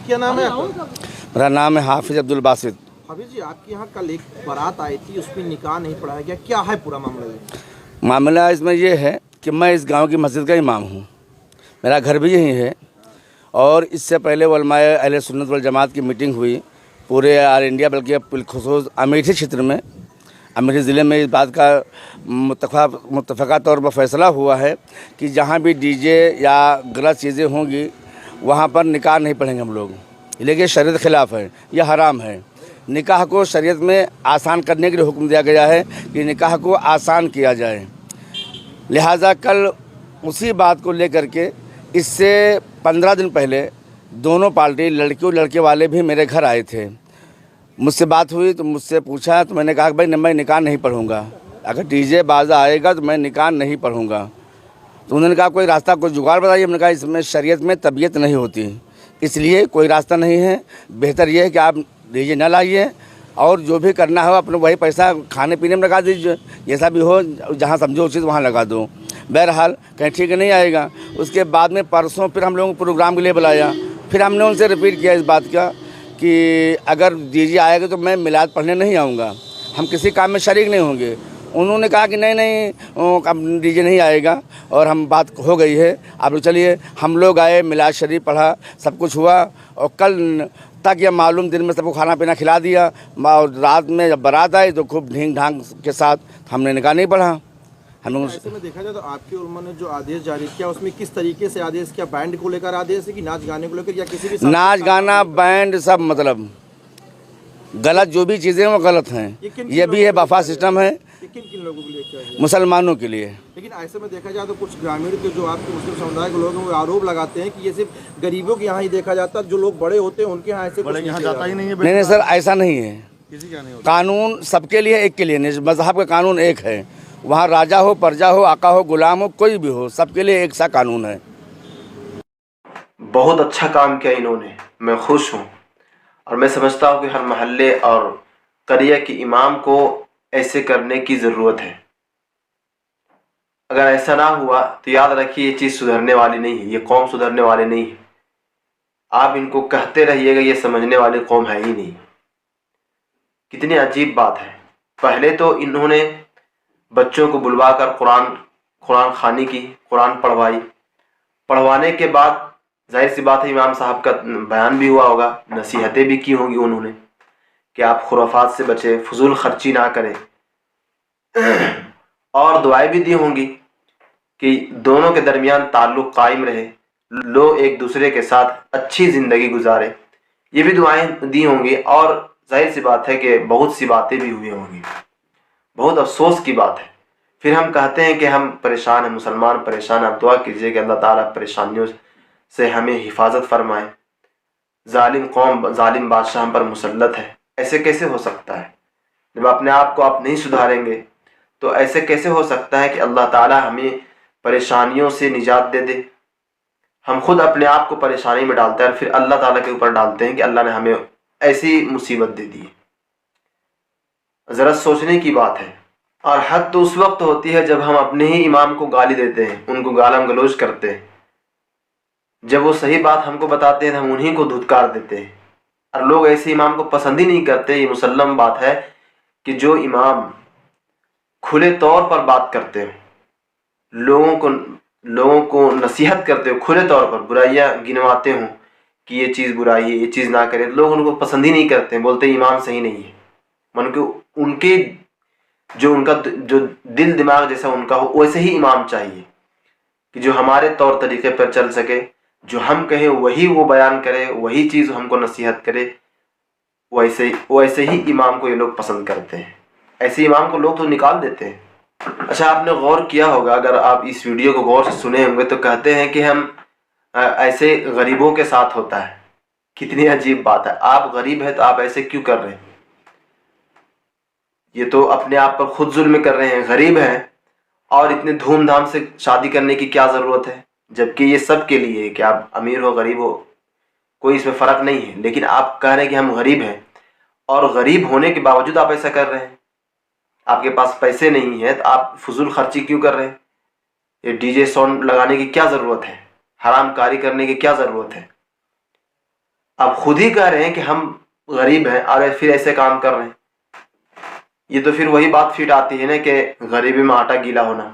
क्या नाम है आपका? मेरा नाम है हाफिज अब्दुल बासित। हाफिज जी, आपके यहाँ कल एक बारात आई थी, उसमें निकाह नहीं पढ़ाया गया, क्या है पूरा मामला ये? मामला इसमें यह है कि मैं इस गांव की मस्जिद का इमाम हूं, मेरा घर भी यहीं है। और इससे पहले उलमाए अहले सुन्नत वल जमात की मीटिंग हुई पूरे ऑल इंडिया, बल्कि बिलखुसूस अमेठी क्षेत्र में, अमेठी ज़िले में इस बात का मुत्तफ़क़ा तौर पर फैसला हुआ है कि जहाँ भी डीजे या गलत चीज़ें होंगी वहाँ पर निकाह नहीं पढ़ेंगे हम लोग। लेकिन शरीयत खिलाफ है, यह हराम है। निकाह को शरीयत में आसान करने के लिए हुक्म दिया गया है कि निकाह को आसान किया जाए। लिहाजा कल उसी बात को लेकर के इससे 15 दिन पहले दोनों पार्टी, लड़की और लड़के वाले भी मेरे घर आए थे। मुझसे बात हुई तो मुझसे पूछा, तो मैंने कहा कि भाई मैं निकाह नहीं पढ़ूंगा, अगर डीजे बाजा आएगा तो मैं निकाह नहीं पढ़ूंगा। तो उन्होंने कहा कोई रास्ता, कोई जुगाड़ बताइए। हमने कहा इसमें शरीयत में तबीयत नहीं होती, इसलिए कोई रास्ता नहीं है। बेहतर यह है कि आप डीजे न लाइए और जो भी करना हो अपने वही पैसा खाने पीने में लगा दीजिए, जैसा भी हो, जहाँ समझो उचित वहाँ लगा दो। बहरहाल कहीं ठीक नहीं आएगा। उसके बाद में परसों फिर हम लोगों को प्रोग्राम के लिए बुलाया, फिर हमने उनसे रिपीट किया इस बात का कि अगर डीजे आएगा तो मैं मिलाद पढ़ने नहीं आऊँगा, हम किसी काम में शरीक नहीं होंगे। उन्होंने कहा कि नहीं अब डीजे नहीं आएगा और हम बात हो गई है, आप लोग चलिए। हम लोग आए, मिलाद शरीफ पढ़ा, सब कुछ हुआ और कल तक यह मालूम दिन में सबको खाना पीना खिला दिया। और रात में जब बारात आई तो खूब ढींग ढांग के साथ हमने निकाह नहीं पढ़ा। हम लोग ऐसे में देखा जाए तो आपके उलमा ने जो आदेश जारी किया उसमें किस तरीके से आदेश किया? बैंड को लेकर आदेश है कि नाच गाने को लेकर, या किसी भी नाच गाना बैंड सब मतलब गलत, जो भी चीज़ें वो गलत हैं। ये भी है बफा सिस्टम है, किन किन लोगों के लिए किया गया? मुसलमानों के लिए। लेकिन ऐसे में देखा जाए तो कुछ ग्रामीण के जो आपके मुस्लिम समुदाय के लोग हैं वो आरोप लगाते हैं कि ये सिर्फ गरीबों के यहाँ ही देखा जाता है, जो लोग बड़े होते हैं उनके यहाँ ऐसे कुछ नहीं जाता ही नहीं है। नहीं सर, ऐसा नहीं है। किसी का नहीं होता। कानून सबके लिए एक के लिए नहीं, मजहब का कानून एक है। वहाँ राजा हो, प्रजा हो, आका हो, गुलाम हो, कोई भी हो, सबके लिए एक सा कानून है। बहुत अच्छा काम किया इन्होंने, मैं खुश हूँ। और मैं समझता हूँ कि हर महल्ले और करिया के इमाम को ऐसे करने की ज़रूरत है। अगर ऐसा ना हुआ तो याद रखिए ये चीज़ सुधरने वाली नहीं है, ये कौम सुधरने वाली नहीं है। आप इनको कहते रहिएगा, ये समझने वाली कौम है ही नहीं। कितनी अजीब बात है। पहले तो इन्होंने बच्चों को बुलवा कर कुरान खानी की, कुरान पढ़वाने के बाद जाहिर सी बात है इमाम साहब का बयान भी हुआ होगा, नसीहतें भी की होंगी उन्होंने कि आप खुराफात से बचें, फजूल खर्ची ना करें, और दुआएं भी दी होंगी कि दोनों के दरमियान ताल्लुक़ कायम रहे, लोग एक दूसरे के साथ अच्छी ज़िंदगी गुजारे, ये भी दुआएं दी होंगी। और जाहिर सी बात है कि बहुत सी बातें भी हुई होंगी। बहुत अफसोस की बात है। फिर हम कहते हैं कि हम परेशान हैं, मुसलमान परेशान। आप दुआ कीजिए कि अल्लाह ताला परेशानियों से हमें हिफाजत फरमाए। जालिम कौम, जालिम बादशाह हम पर मुसल्लत है। ऐसे कैसे हो सकता है? जब अपने आप को आप नहीं सुधारेंगे तो ऐसे कैसे हो सकता है कि अल्लाह ताला हमें परेशानियों से निजात दे दे? हम खुद अपने आप को परेशानी में डालते हैं और फिर अल्लाह ताला के ऊपर डालते हैं कि अल्लाह ने हमें ऐसी मुसीबत दे दी। ज़रा सोचने की बात है। और हद तो उस वक्त होती है जब हम अपने ही इमाम को गाली देते हैं, उनको गालम गलोच करते हैं। जब वो सही बात हमको बताते हैं हम उन्हीं को धुतकार देते हैं। और लोग ऐसे इमाम को पसंद ही नहीं करते। ये मुसल्लम बात है कि जो इमाम खुले तौर पर बात करते हो, लोगों को नसीहत करते हो, खुले तौर पर बुराइयां गिनवाते हो कि ये चीज़ बुराई है, ये चीज़ ना करें, लोग उनको पसंद ही नहीं करते, बोलते इमाम सही नहीं है। मन को उनके उनका जो दिल दिमाग जैसा उनका हो वैसे ही इमाम चाहिए कि जो हमारे तौर तरीके पर चल सके, जो हम कहें वही वो बयान करे, वही चीज़ हमको नसीहत करे। वैसे ही इमाम को ये लोग पसंद करते हैं। ऐसे इमाम को लोग तो निकाल देते हैं। अच्छा, आपने गौर किया होगा, अगर आप इस वीडियो को गौर से सुने होंगे तो कहते हैं कि हम ऐसे गरीबों के साथ होता है। कितनी अजीब बात है। आप गरीब हैं तो आप ऐसे क्यों कर रहे हैं? ये तो अपने आप पर खुद जुल्म कर रहे हैं। गरीब हैं और इतने धूमधाम से शादी करने की क्या ज़रूरत है? जबकि ये सब के लिए है कि आप अमीर हो गरीब हो, कोई इसमें फ़र्क नहीं है। लेकिन आप कह रहे हैं कि हम गरीब हैं और गरीब होने के बावजूद आप ऐसा कर रहे हैं। आपके पास पैसे नहीं है तो आप फजूल खर्ची क्यों कर रहे हैं? ये डीजे साउंड लगाने की क्या ज़रूरत है? हराम कारी करने की क्या ज़रूरत है? آپ خود ہی کہہ رہے ہیں کہ ہم غریب ہیں اور پھر ایسے کام کر رہے ہیں. یہ تو پھر وہی بات فٹ آتی ہے نا کہ غریبی میں آٹا گیلا ہونا.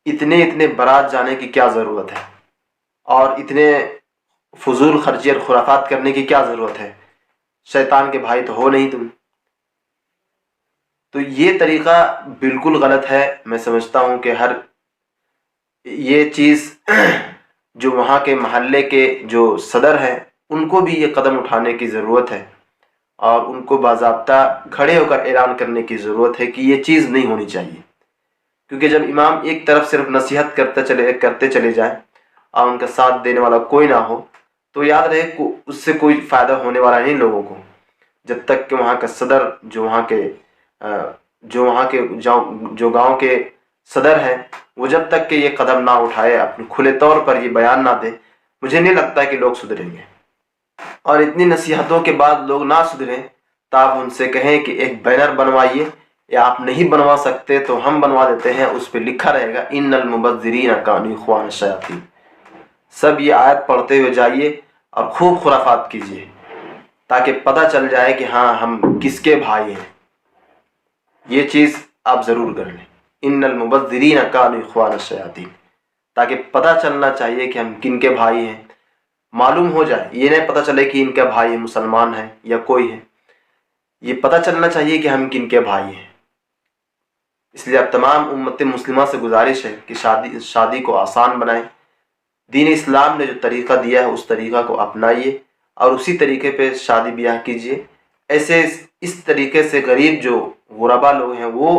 اتنے برات جانے کی کیا ضرورت ہے اور اتنے فضول خرچی اور خرافات کرنے کی کیا ضرورت ہے؟ شیطان کے بھائی تو ہو نہیں تم. تو یہ طریقہ بالکل غلط ہے. میں سمجھتا ہوں کہ یہ چیز جو وہاں کے محلے کے جو صدر ہیں ان کو بھی یہ قدم اٹھانے کی ضرورت ہے اور ان کو باضابطہ کھڑے ہو کر اعلان کرنے کی ضرورت ہے کہ یہ چیز نہیں ہونی چاہیے. کیونکہ جب امام ایک طرف صرف نصیحت کرتے چلے جائیں اور ان کا ساتھ دینے والا کوئی نہ ہو تو یاد رہے اس سے کوئی فائدہ ہونے والا نہیں لوگوں کو. جب تک کہ وہاں کا صدر جو گاؤں کے صدر ہیں وہ جب تک کہ یہ قدم نہ اٹھائے، اپنے کھلے طور پر یہ بیان نہ دے، مجھے نہیں لگتا کہ لوگ سدھریں گے. اور اتنی نصیحتوں کے بعد لوگ نہ سدھریں تو آپ ان سے کہیں کہ ایک بینر بنوائیے، یا آپ نہیں بنوا سکتے تو ہم بنوا دیتے ہیں، اس پہ لکھا رہے گا ان المبذرین کانوا اخوان الشیاطین. سب یہ آیت پڑھتے ہوئے جائیے اور خوب خرافات کیجیے تاکہ پتہ چل جائے کہ ہاں ہم کس کے بھائی ہیں. یہ چیز آپ ضرور کر لیں، ان المبذرین کانوا اخوان الشیاطین، تاکہ پتہ چلنا چاہیے کہ ہم کن کے بھائی ہیں. معلوم ہو جائے، یہ نہیں پتہ چلے کہ ان کا بھائی مسلمان ہے یا کوئی ہے، یہ پتہ چلنا چاہیے کہ ہم کن کے بھائی ہیں. اس لیے اب تمام امت مسلمہ سے گزارش ہے کہ شادی کو آسان بنائیں. دین اسلام نے جو طریقہ دیا ہے اس طریقہ کو اپنائیے اور اسی طریقے پہ شادی بیاہ کیجیے. اس طریقے سے غریب جو غربا لوگ ہیں وہ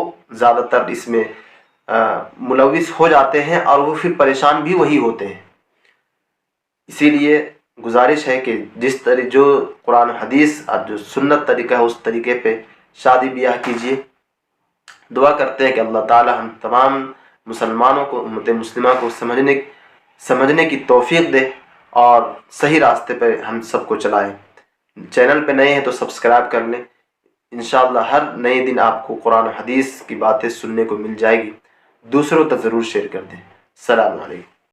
زیادہ تر اس میں ملوث ہو جاتے ہیں اور وہ پھر پریشان بھی وہی ہوتے ہیں. اسی لیے گزارش ہے کہ جو قرآن حدیث اور جو سنت طریقہ ہے اس طریقے پہ شادی بیاہ کیجیے. دعا کرتے ہیں کہ اللہ تعالی ہم تمام مسلمانوں کو، امت مسلمہ کو سمجھنے کی توفیق دے اور صحیح راستے پہ ہم سب کو چلائیں. چینل پہ نئے ہیں تو سبسکرائب کر لیں. انشاءاللہ ہر نئے دن آپ کو قرآن حدیث کی باتیں سننے کو مل جائے گی. دوسروں تک ضرور شیئر کر دیں. السلام علیکم.